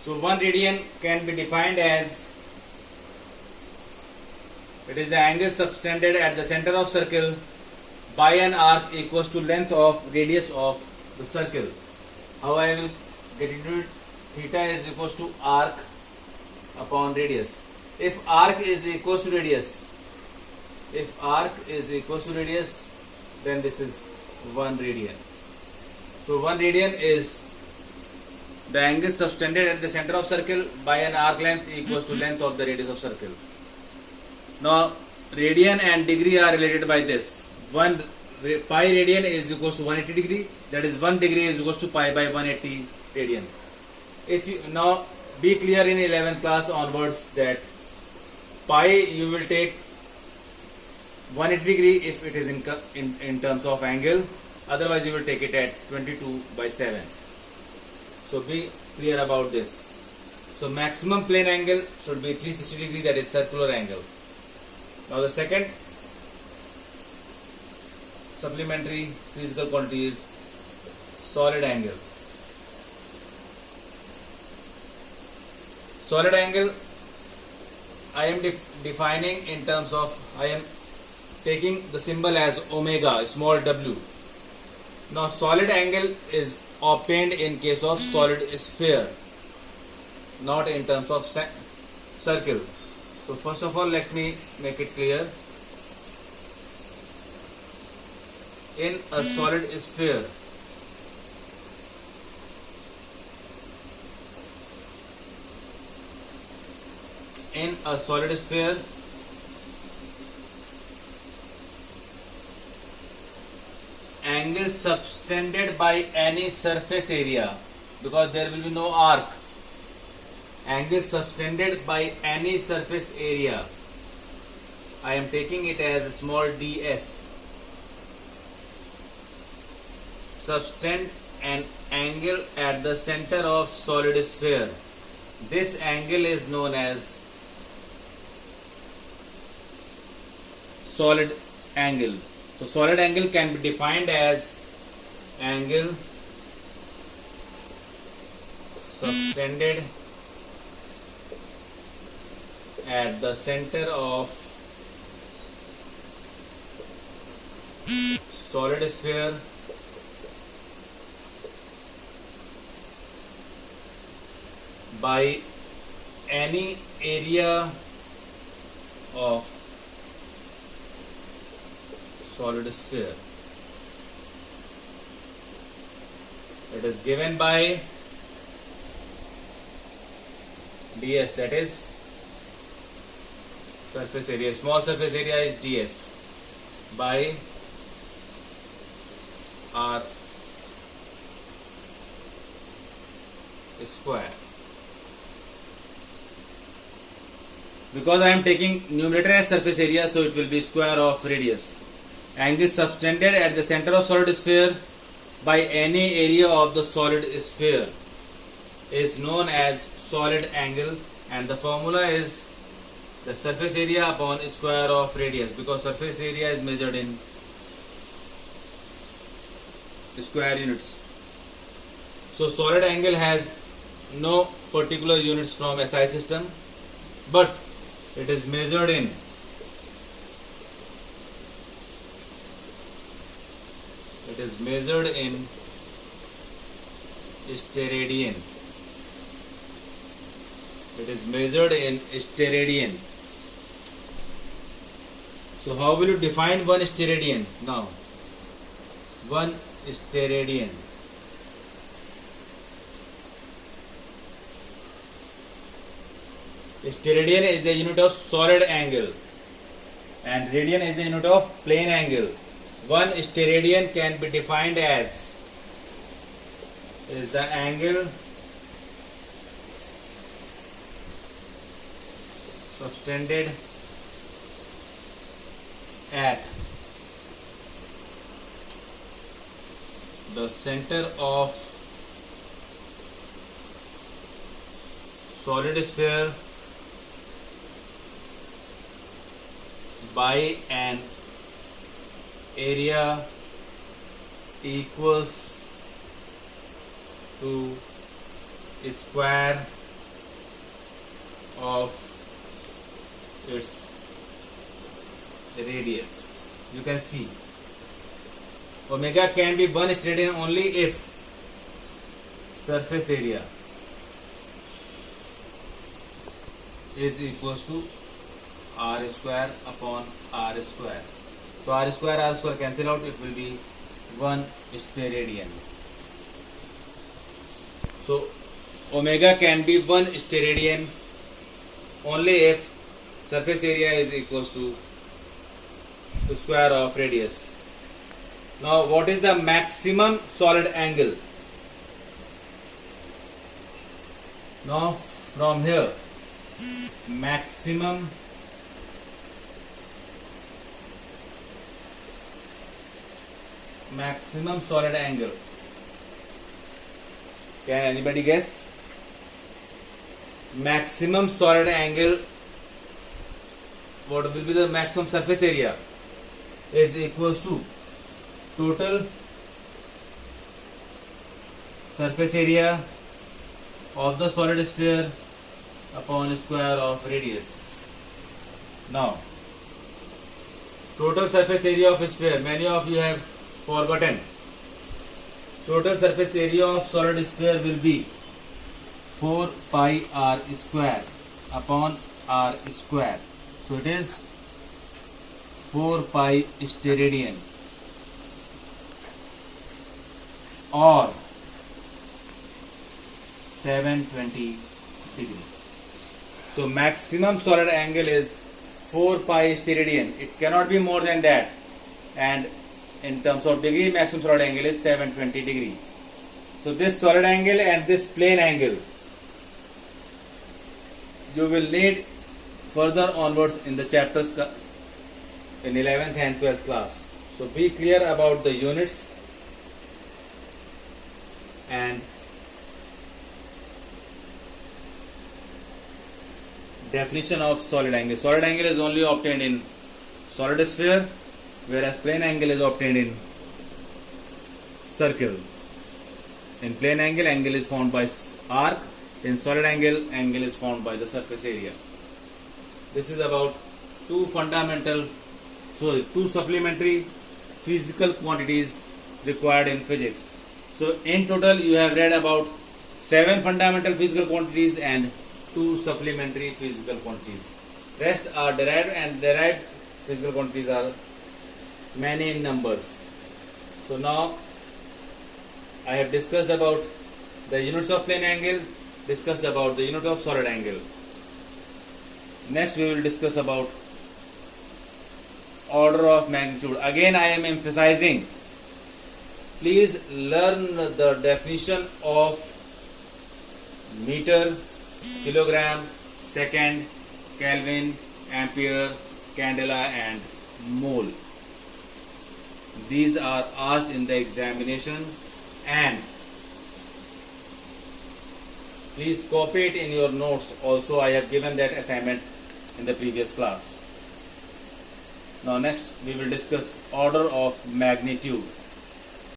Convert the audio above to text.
So 1 radian can be defined as, it is the angle subtended at the center of circle by an arc equals to length of radius of the circle. How I will get into it? Theta is equals to arc upon radius. If arc is equals to radius, then this is 1 radian. So 1 radian is the angle subtended at the center of circle by an arc length equals to length of the radius of circle. Now radian and degree are related by this. Pi radian is equals to 180 degree. That is 1 degree is equals to pi by 180 radian. If you now be clear in 11th class onwards that pi you will take 180 degree if it is in terms of angle. Otherwise you will take it at 22 by 7. So be clear about this. So maximum plane angle should be 360 degree, that is circular angle. Now the second supplementary physical quantity is solid angle. Solid angle I am defining in terms of, I am taking the symbol as omega, small w. Now solid angle is obtained in case of solid sphere, not in terms of circle. So first of all, let me make it clear. In a solid sphere, angle subtended by any surface area, because there will be no arc. Angle subtended by any surface area, I am taking it as a small ds. Subtend an angle at the center of solid sphere. This angle is known as solid angle. So solid angle can be defined as angle subtended at the center of solid sphere by any area of solid sphere. It is given by ds, that is surface area. Small surface area is ds by r square. Because I am taking numerator as surface area, so it will be square of radius. Angle subtended at the center of solid sphere by any area of the solid sphere is known as solid angle, and the formula is the surface area upon square of radius, because surface area is measured in square units. So solid angle has no particular units from SI system, but it is measured in steradian. It is measured in steradian. So how will you define 1 steradian? Now 1 steradian. Steradian is the unit of solid angle and radian is the unit of plane angle. 1 steradian can be defined as is the angle subtended at the center of solid sphere by an area equals to square of its radius. You can see omega can be 1 steradian only if surface area is equals to r square upon r square. So r square cancel out, it will be 1 steradian. So omega can be 1 steradian only if surface area is equals to the square of radius. Now what is the maximum solid angle? Now from here, maximum solid angle. Can anybody guess? Maximum solid angle, what will be the maximum surface area, is equals to total surface area of the solid sphere upon square of radius. Now, total surface area of a sphere, many of you have forgotten. Total surface area of solid sphere will be 4 pi r square upon r square. So it is 4 pi steradian or 720 degree. So maximum solid angle is 4 pi steradian. It cannot be more than that. And in terms of degree, maximum solid angle is 720 degree. So this solid angle and this plane angle you will need further onwards in the chapters in 11th and 12th class. So be clear about the units and definition of solid angle. Solid angle is only obtained in solid sphere, whereas plane angle is obtained in circle. In plane angle, angle is found by arc. In solid angle, angle is found by the surface area. This is about two supplementary physical quantities required in physics. So in total you have read about 7 fundamental physical quantities and 2 supplementary physical quantities. Rest are derived, and derived physical quantities are many in numbers. So now I have discussed about the units of plane angle, discussed about the unit of solid angle. Next we will discuss about order of magnitude. Again I am emphasizing, please learn the definition of meter, kilogram, second, Kelvin, ampere, candela and mole. These are asked in the examination, and please copy it in your notes. Also, I have given that assignment in the previous class. Now next we will discuss order of magnitude.